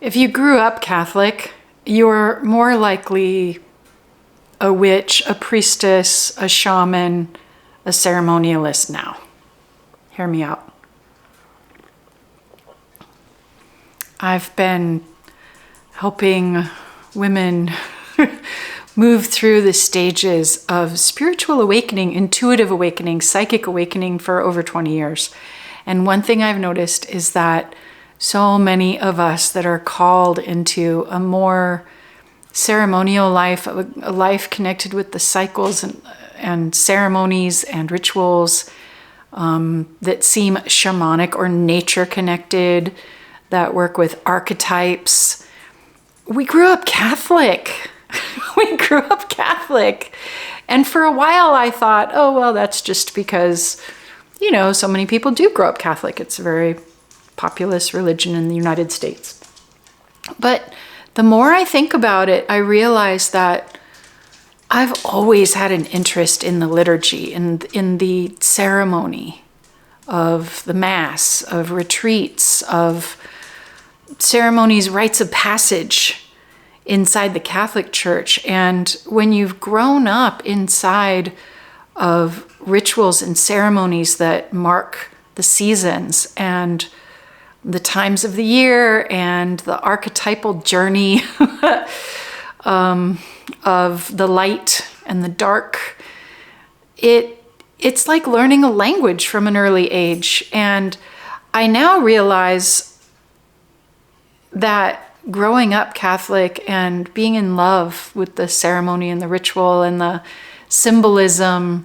If you grew up Catholic, you're more likely a witch, a priestess, a shaman, a ceremonialist now. Hear me out. I've been helping women move through the stages of spiritual awakening, intuitive awakening, psychic awakening for over 20 years. And one thing I've noticed is that so many of us that are called into a more ceremonial life, a life connected with the cycles and ceremonies and rituals that seem shamanic or nature connected, that work with archetypes. We grew up Catholic. We grew up Catholic. And for a while I thought, oh, well, that's just because, you know, so many people do grow up Catholic. It's a very populous religion in the United States. But the more I think about it, I realize that I've always had an interest in the liturgy and in the ceremony of the Mass, of retreats, of ceremonies, rites of passage inside the Catholic Church. And when you've grown up inside of rituals and ceremonies that mark the seasons and the times of the year and the archetypal journey of the light and the dark, it's like learning a language from an early age. And I now realize that growing up Catholic and being in love with the ceremony and the ritual and the symbolism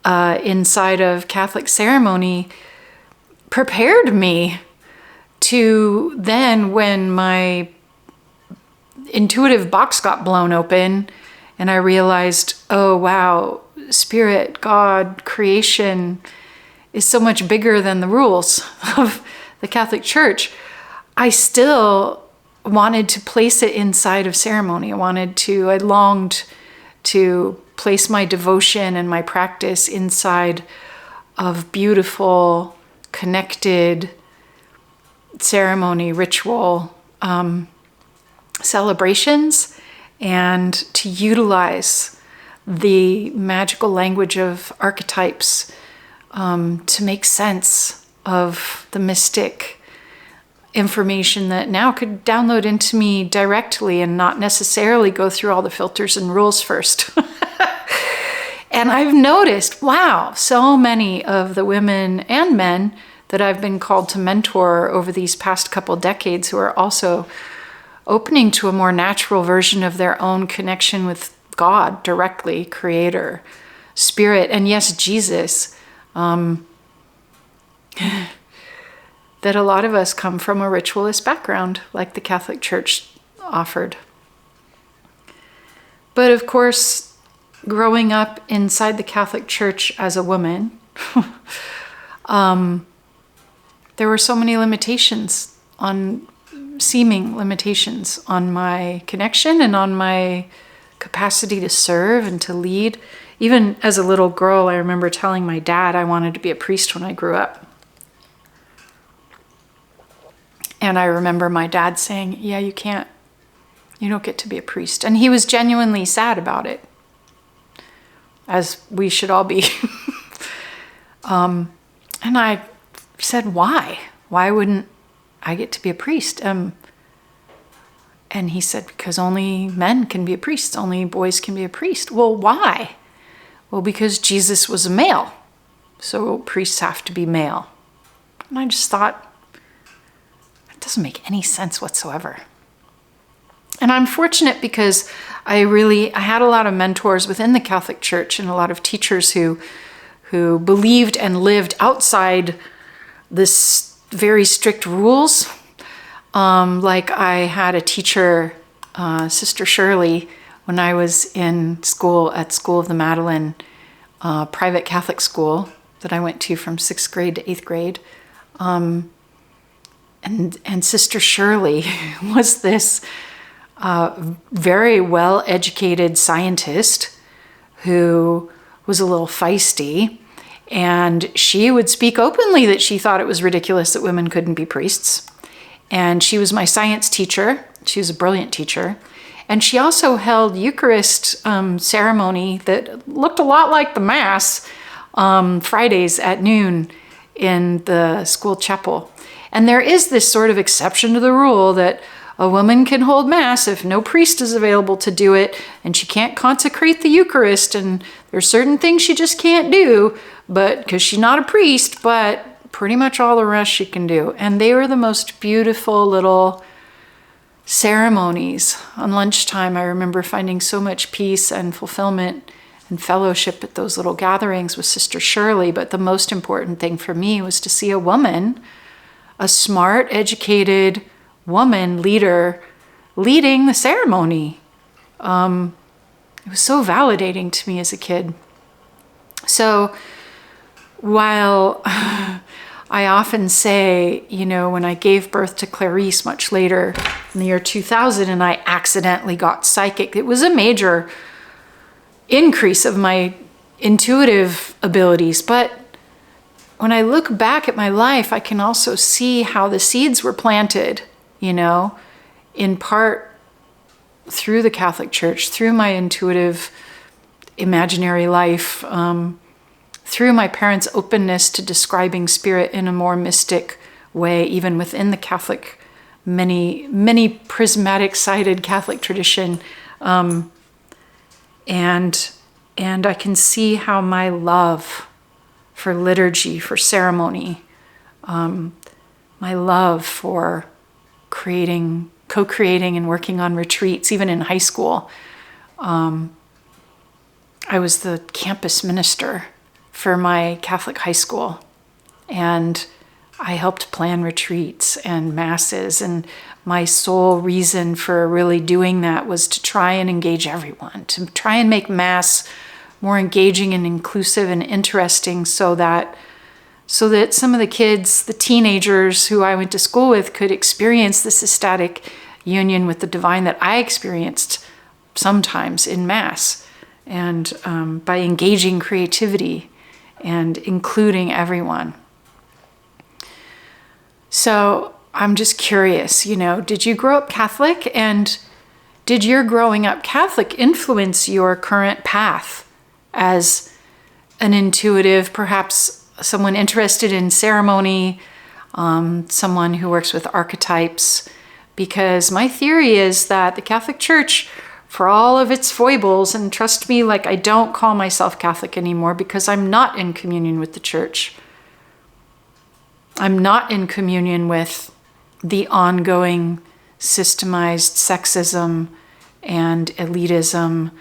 inside of Catholic ceremony prepared me to then, when my intuitive box got blown open and I realized, oh wow, Spirit, God, creation is so much bigger than the rules of the Catholic Church, I still wanted to place it inside of ceremony. I longed to place my devotion and my practice inside of beautiful, connected ceremony, ritual, celebrations, and to utilize the magical language of archetypes to make sense of the mystic information that now could download into me directly and not necessarily go through all the filters and rules first. And I've noticed, wow, so many of the women and men that I've been called to mentor over these past couple decades who are also opening to a more natural version of their own connection with God directly, Creator, Spirit, and yes, Jesus. That a lot of us come from a ritualist background, like the Catholic Church offered. But of course, growing up inside the Catholic Church as a woman, there were so many seeming limitations on my connection and on my capacity to serve and to lead. Even as a little girl, I remember telling my dad I wanted to be a priest when I grew up. And I remember my dad saying, yeah, you don't get to be a priest. And he was genuinely sad about it, as we should all be. And I said, why? Why wouldn't I get to be a priest? And he said, because only men can be a priest, only boys can be a priest. Well, why? Well, because Jesus was a male, so priests have to be male. And I just thought, that doesn't make any sense whatsoever. And I'm fortunate because I had a lot of mentors within the Catholic Church and a lot of teachers who believed and lived outside this very strict rules. Like I had a teacher, Sister Shirley, when I was in school at School of the Madeleine, private Catholic school that I went to from 6th grade to 8th grade. And Sister Shirley was this very well-educated scientist who was a little feisty, and she would speak openly that she thought it was ridiculous that women couldn't be priests. And she was my science teacher. She was a brilliant teacher. And she also held Eucharist ceremony that looked a lot like the Mass, Fridays at noon in the school chapel. And there is this sort of exception to the rule that a woman can hold Mass if no priest is available to do it, and she can't consecrate the Eucharist, and there's certain things she just can't do, but because she's not a priest, but pretty much all the rest she can do. And they were the most beautiful little ceremonies. On lunchtime, I remember finding so much peace and fulfillment and fellowship at those little gatherings with Sister Shirley. But the most important thing for me was to see a woman, a smart, educated woman leader, leading the ceremony. It was so validating to me as a kid. So while I often say, when I gave birth to Clarice much later in the year 2000 and I accidentally got psychic, it was a major increase of my intuitive abilities. But when I look back at my life, I can also see how the seeds were planted, in part through the Catholic Church, through my intuitive imaginary life, through my parents' openness to describing spirit in a more mystic way, even within the Catholic, many prismatic-sided Catholic tradition. And I can see how my love for liturgy, for ceremony, my love for co-creating and working on retreats, even in high school. I was the campus minister for my Catholic high school, and I helped plan retreats and masses, and my sole reason for really doing that was to try and engage everyone, to try and make Mass more engaging and inclusive and interesting so that some of the kids, the teenagers who I went to school with, could experience this ecstatic union with the divine that I experienced sometimes in Mass, and by engaging creativity and including everyone. So I'm just curious, did you grow up Catholic, and did your growing up Catholic influence your current path as an intuitive, perhaps someone interested in ceremony, someone who works with archetypes? Because my theory is that the Catholic Church, for all of its foibles, and trust me, I don't call myself Catholic anymore because I'm not in communion with the Church. I'm not in communion with the ongoing systemized sexism and elitism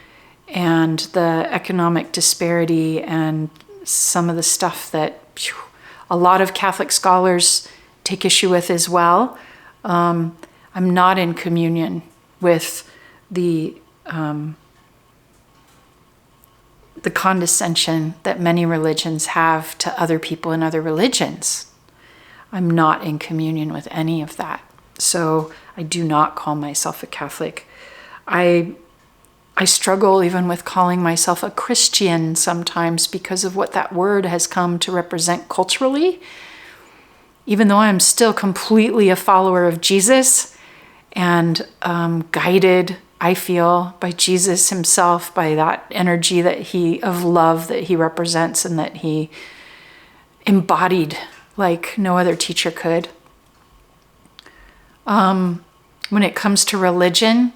and the economic disparity and some of the stuff that a lot of Catholic scholars take issue with as well. I'm not in communion with the condescension that many religions have to other people in other religions. I'm not in communion with any of that. So I do not call myself a Catholic. I struggle even with calling myself a Christian sometimes because of what that word has come to represent culturally. Even though I'm still completely a follower of Jesus and guided, I feel, by Jesus himself, by that energy of love that he represents and that he embodied like no other teacher could. When it comes to religion,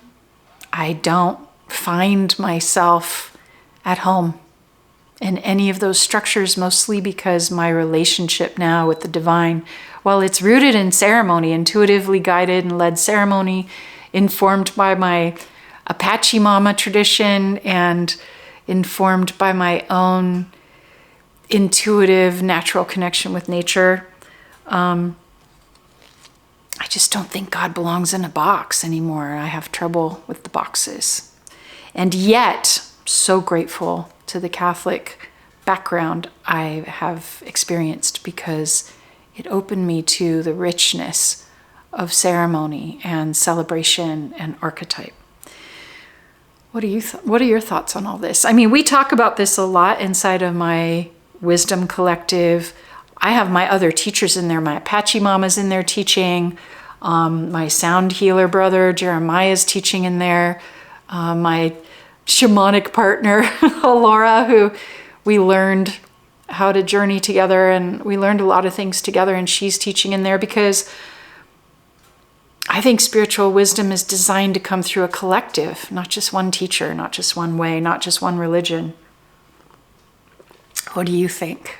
I don't find myself at home in any of those structures, mostly because my relationship now with the divine, while it's rooted in ceremony, intuitively guided and led ceremony, informed by my Apache Mama tradition and informed by my own intuitive, natural connection with nature, I just don't think God belongs in a box anymore. I have trouble with the boxes. And yet, so grateful to the Catholic background I have experienced, because it opened me to the richness of ceremony and celebration and archetype. What are your thoughts on all this? I mean, we talk about this a lot inside of my Wisdom Collective. I have my other teachers in there. My Apache Mama's in there teaching. My sound healer brother, Jeremiah, is teaching in there. My shamanic partner, Laura, who we learned how to journey together, and we learned a lot of things together, and she's teaching in there, because I think spiritual wisdom is designed to come through a collective, not just one teacher, not just one way, not just one religion. What do you think?